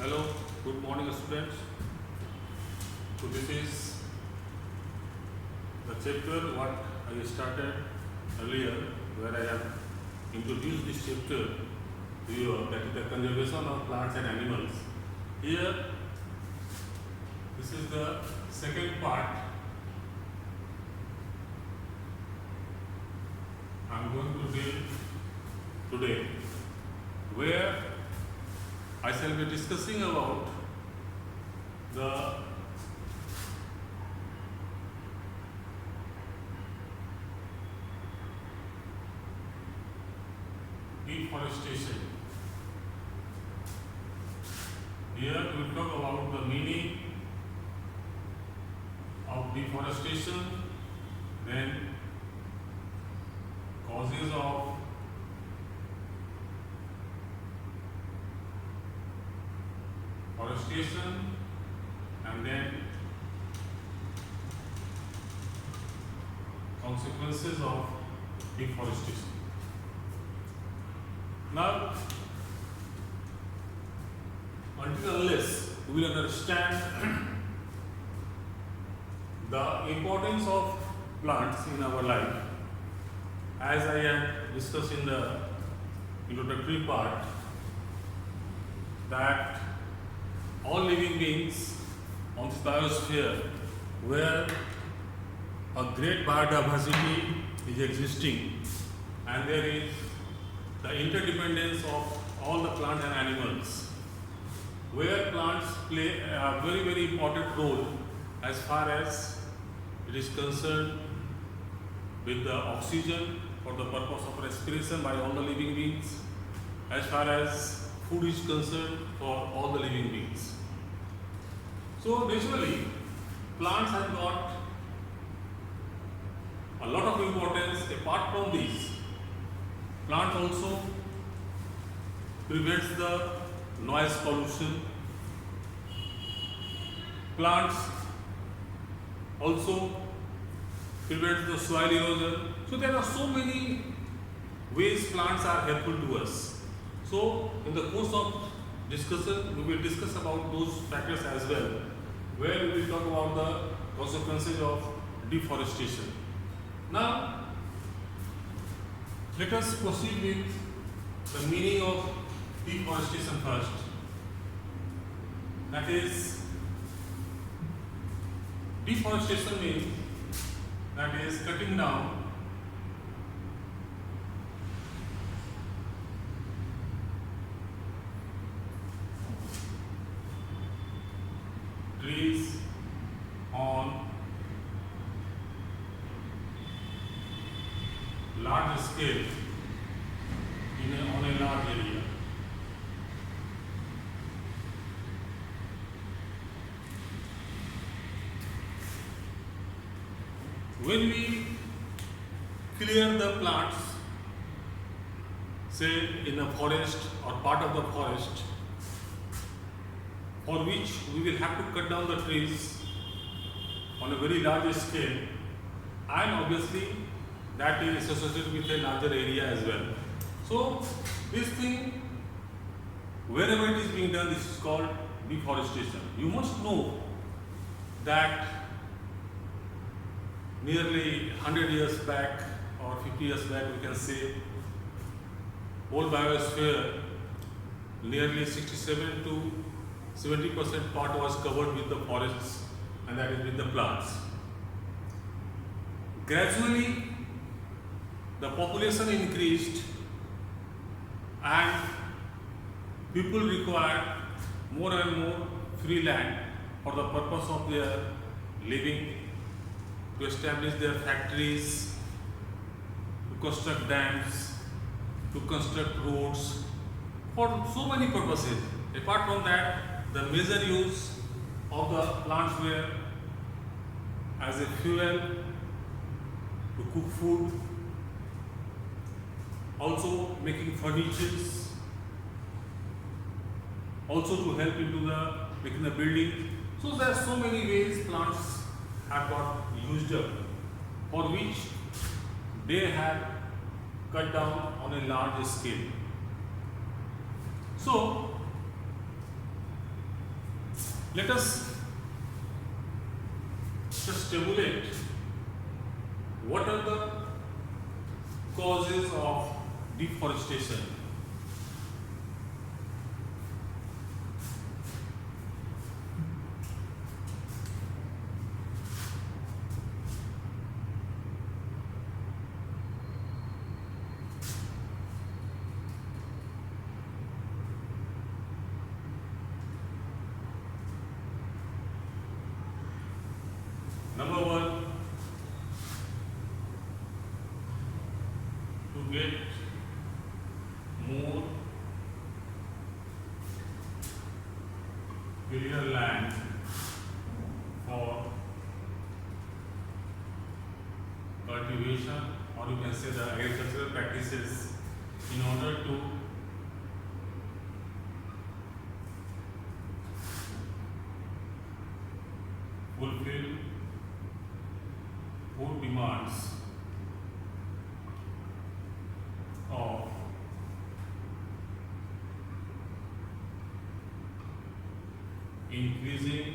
Hello, good morning students. So this is the chapter what I started earlier, where I have introduced this chapter to you, that is the conservation of plants and animals. Here, this is the second part. I am going to deal today, where I shall be discussing about the deforestation. Here we will talk about the meaning of deforestation, then causes of deforestation, and then consequences of deforestation. Now, until unless we will understand the importance of plants in our life, as I have discussed in the introductory part, that all living beings on this biosphere, where a great biodiversity is existing, and there is the interdependence of all the plants and animals, where plants play a very, very important role as far as it is concerned with the oxygen for the purpose of respiration by all the living beings, as far as food is concerned for all the living beings. So naturally, plants have got a lot of importance. Apart from these, plants also prevents the noise pollution. Plants also prevents the soil erosion. So there are so many ways plants are helpful to us. So in the course of discussion, we will discuss about those factors as well, where we will talk about the consequences of deforestation. Now, let us proceed with the meaning of deforestation first. That is, deforestation means, that is, cutting down trees on large scale on a large area. When we clear the plants, say in a forest or part of the forest, for which we will have to cut down the trees on a very large scale, and obviously that is associated with a larger area as well. So this thing, wherever it is being done, this is called deforestation. You must know that nearly 100 years back or 50 years back, we can say, whole biosphere, nearly 67 to 70% part was covered with the forests, and that is with the plants. Gradually, the population increased and people required more and more free land for the purpose of their living, to establish their factories, to construct dams, to construct roads, for so many purposes. Apart from that, the major use of the plants were as a fuel to cook food, also making furnitures, also to help into the making the building. So there are so many ways plants have got used up, for which they have cut down on a large scale. So Let us just tabulate what are the causes of deforestation. Number one, to get more clear land for cultivation, or you can say the agricultural practices, in order to fulfill food demands of increasing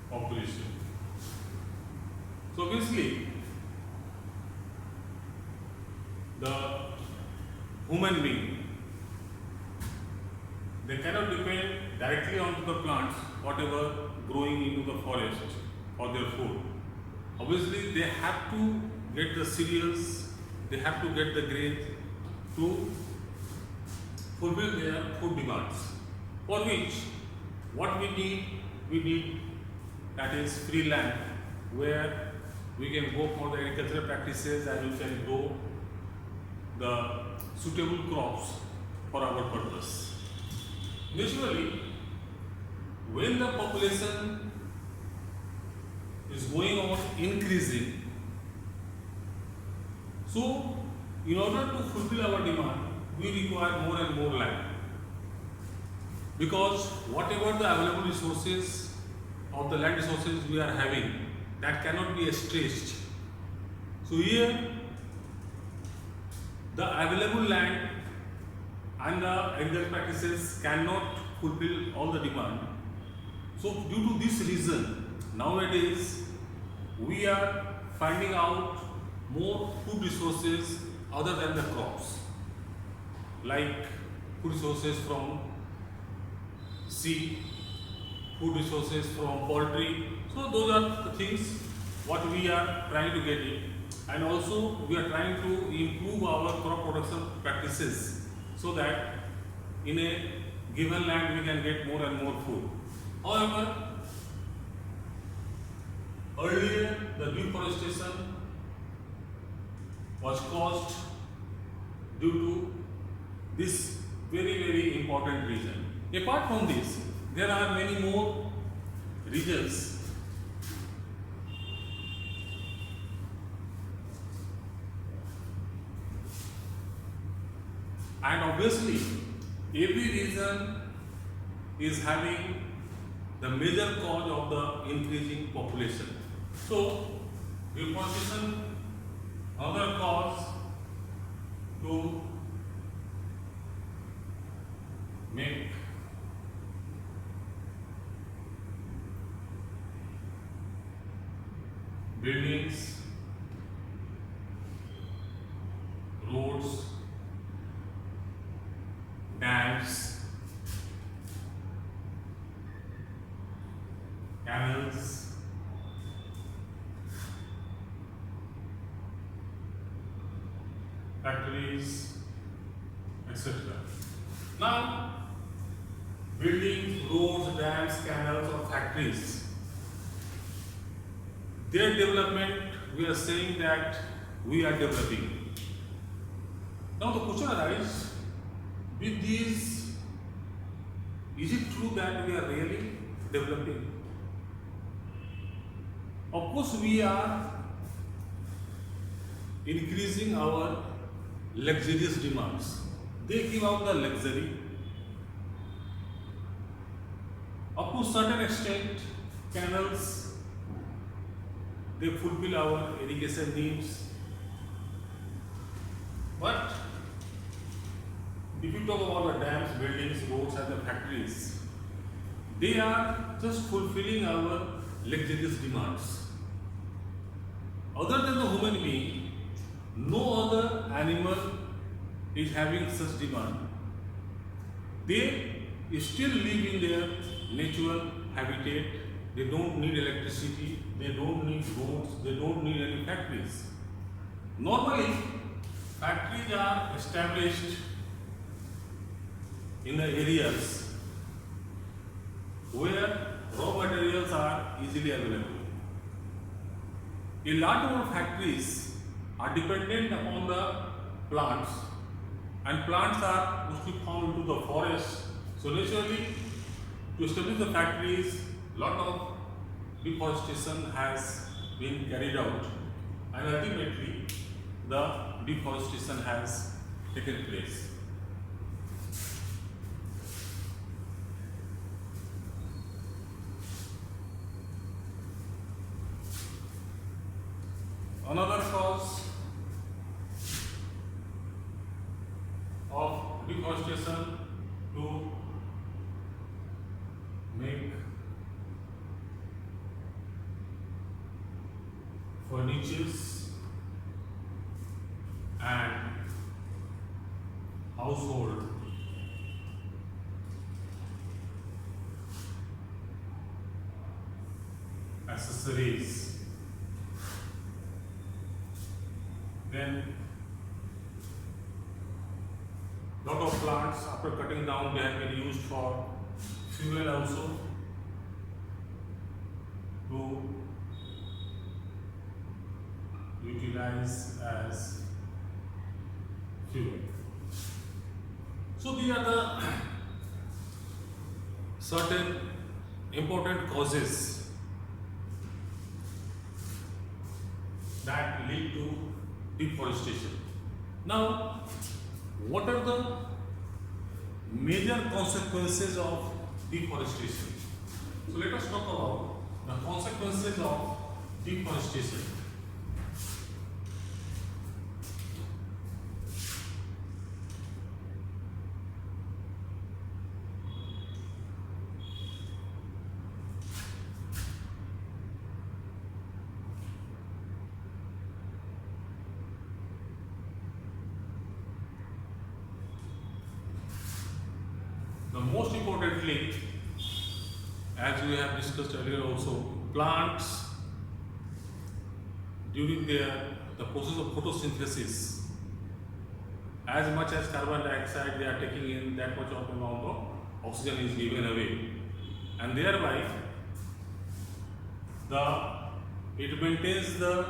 population. So obviously, the human being, they cannot depend directly on the plants, whatever growing into the forest for their food. Obviously, they have to get the cereals, they have to get the grains to fulfill their food demands. For which, what we need that is free land, where we can go for the agricultural practices and we can grow the suitable crops for our purpose. Naturally, when the population is going on increasing, so in order to fulfill our demand, we require more and more land, because whatever the available resources of the land resources we are having, that cannot be stretched. So here, the available land and the agricultural practices cannot fulfill all the demand. So due to this reason, nowadays we are finding out more food resources other than the crops, like food resources from sea, food resources from poultry. So those are the things what we are trying to get in, and also we are trying to improve our crop production practices so that in a given land we can get more and more food. However, earlier the deforestation was caused due to this very important reason. Apart from this, there are many more reasons. And obviously, every region is having the major cause of the increasing population. So, deforestation, other cause to make buildings, roads, dams, canals, factories, etc. Now, buildings, roads, dams, canals or factories, their development, we are saying that we are developing. Now the question arises, with these, is it true that we are really developing? Of course, we are increasing our luxurious demands. They give out the luxury. Up to a certain extent, canals, they fulfill our irrigation needs. But if you talk about the dams, buildings, roads and the factories, they are just fulfilling our luxurious demands. Other than the human being, no other animal is having such demand. They still live in their natural habitat. They don't need electricity, they don't need roads, they don't need any factories. Normally, factories are established in the areas where raw materials are easily available. A lot of factories are dependent upon the plants, and plants are mostly found into the forest. So naturally, to establish the factories, lot of deforestation has been carried out, and ultimately the deforestation has taken place. Another cause of deforestation to make furnitures and household accessories. Then lot of plants, after cutting down, they have been used for fuel also, to utilize as fuel. So these are the certain important causes that lead to deforestation. Now, what are the major consequences of deforestation? So let us talk about the consequences of deforestation. The most importantly, as we have discussed earlier also, plants during the process of photosynthesis, as much as carbon dioxide they are taking in, that much of amount of oxygen is given away, and thereby it maintains the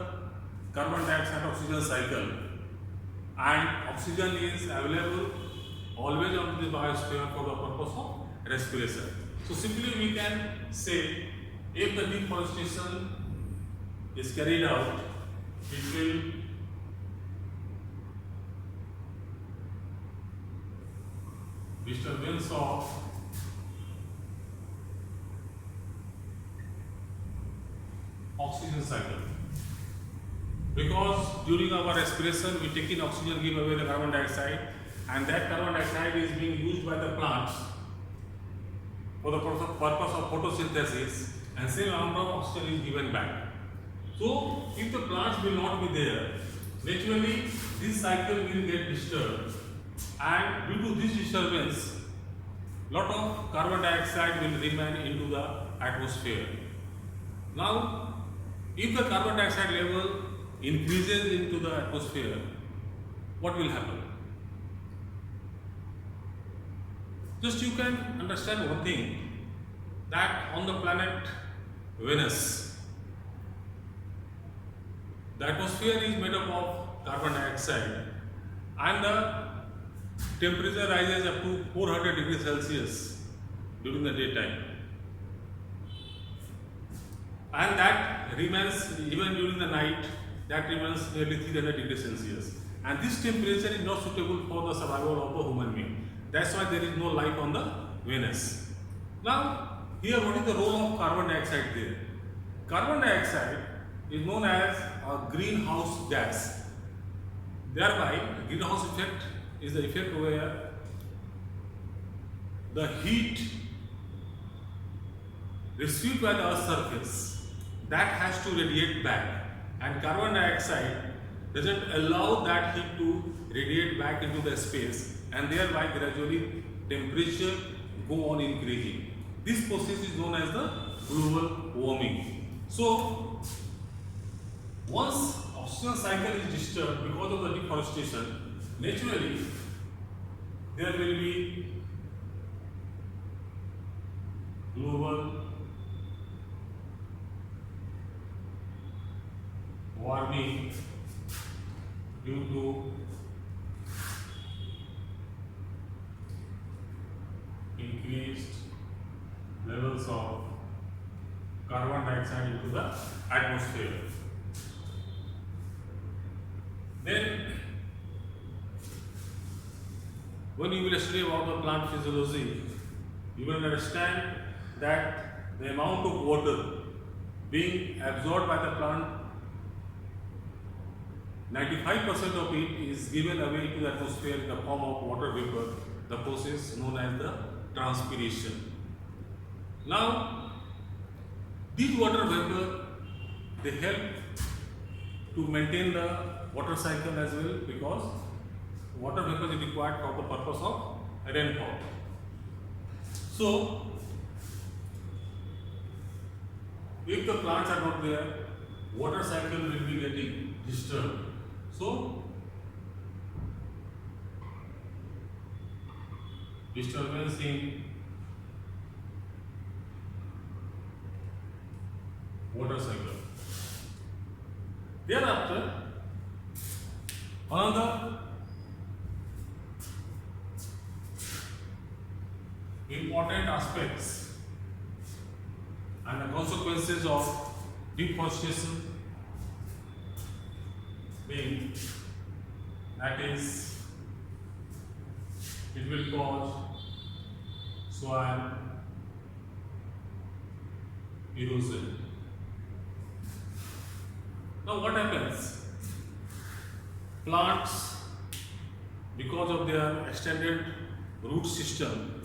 carbon dioxide oxygen cycle, and oxygen is available always on the biosphere for the purpose of respiration. So simply we can say, if the deforestation is carried out, it will disturbance of oxygen cycle, because during our respiration we take in oxygen, give away the carbon dioxide, and that carbon dioxide is being used by the plants for the purpose of photosynthesis, and same amount of oxygen is given back. So if the plants will not be there, naturally this cycle will get disturbed, and due to this disturbance, lot of carbon dioxide will remain into the atmosphere. Now, if the carbon dioxide level increases into the atmosphere, what will happen? Just you can understand one thing, that on the planet Venus, the atmosphere is made up of carbon dioxide, and the temperature rises up to 400 degrees Celsius during the daytime, and that remains even during the night, that remains nearly 300 degrees Celsius, and this temperature is not suitable for the survival of a human being. That's why there is no life on the Venus. Now, here what is the role of carbon dioxide there? Carbon dioxide is known as a greenhouse gas. Thereby, greenhouse effect is the effect where the heat received by the Earth's surface, that has to radiate back, and carbon dioxide doesn't allow that heat to radiate back into the space, and thereby gradually temperature go on increasing. This process is known as the global warming. So once oxygen cycle is disturbed because of the deforestation, naturally there will be global warming due to increased levels of carbon dioxide into the atmosphere. Then, when you will study about the plant physiology, you will understand that the amount of water being absorbed by the plant, 95% of it is given away to the atmosphere in the form of water vapor, the process known as the transpiration. Now, these water vapor, they help to maintain the water cycle as well, because water vapor is required for the purpose of rainfall. So, if the plants are not there, water cycle will be getting disturbed. So, disturbance in water cycle. Thereafter, another important aspects and the consequences of deforestation being, that is, it will cause soil erosion. Now what happens? Plants, because of their extended root system,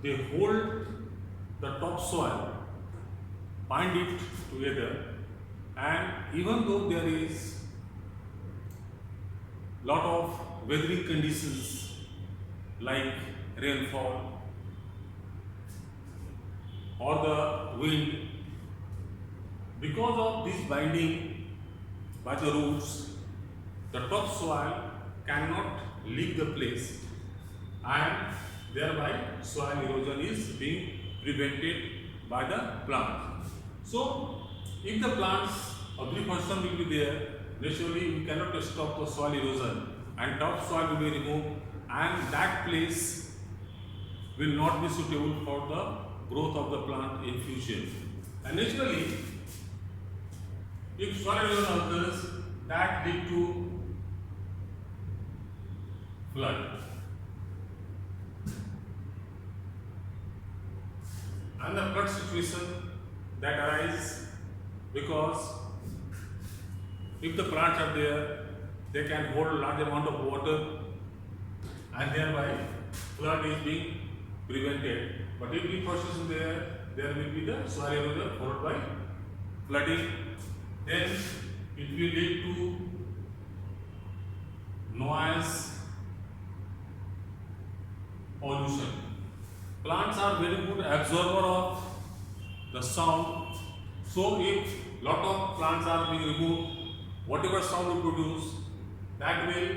they hold the topsoil, bind it together, and even though there is lot of weathering conditions like rainfall or the wind, because of this binding by the roots, the topsoil cannot leave the place, and thereby soil erosion is being prevented by the plant. So, if the plants of deforestation will be there, naturally we cannot stop the soil erosion, and topsoil will be removed, and that place will not be suitable for the growth of the plant in future. And naturally, if soil erosion occurs, that lead to flood. And the flood situation that arises because if the plants are there, they can hold a large amount of water, and thereby flood is being prevented. But if deforestation is there, there will be the soil erosion followed by flooding. Then it will lead to noise pollution. Plants are very good absorber of the sound. So if lot of plants are being removed, whatever sound we produce, that will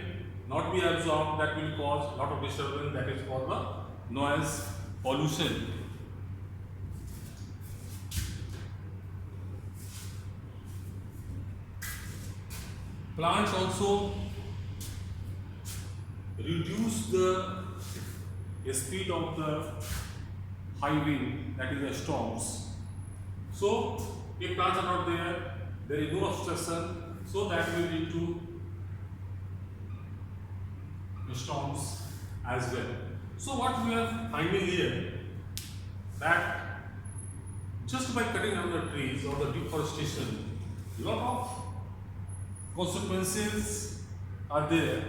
not be absorbed, that will cause lot of disturbance, that is called the noise pollution. Plants also reduce the speed of the high wind, that is the storms. So, if plants are not there, there is no obstruction, so that will lead to storms as well. So, what we are finding here, that just by cutting down the trees or the deforestation, lot of consequences are there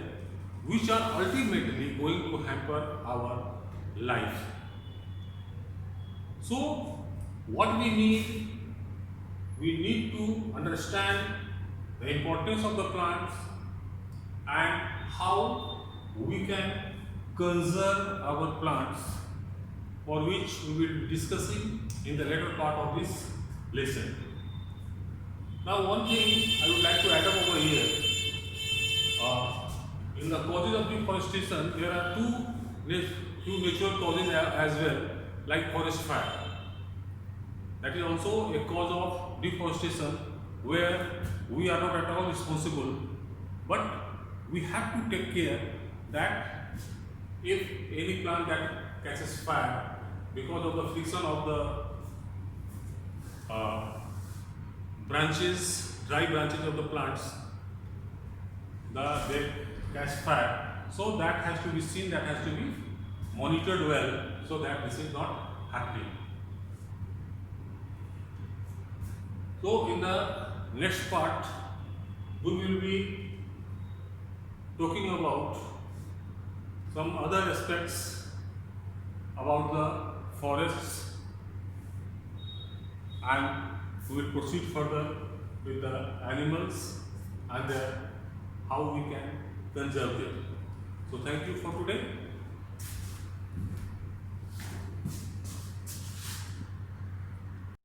which are ultimately going to hamper our life. So, what we need to understand the importance of the plants and how we can conserve our plants, for which we will be discussing in the later part of this lesson. Now, one thing I would like to add up over here, in the causes of deforestation, there are two natural causes as well, like forest fire. That is also a cause of deforestation where we are not at all responsible, but we have to take care that if any plant that catches fire because of the friction of the dry branches of the plants, they catch fire. So that has to be seen, that has to be monitored well, so that this is not happening. So in the next part, we will be talking about some other aspects about the forests, and we will proceed further with the animals and how we can conserve them. So thank you for today.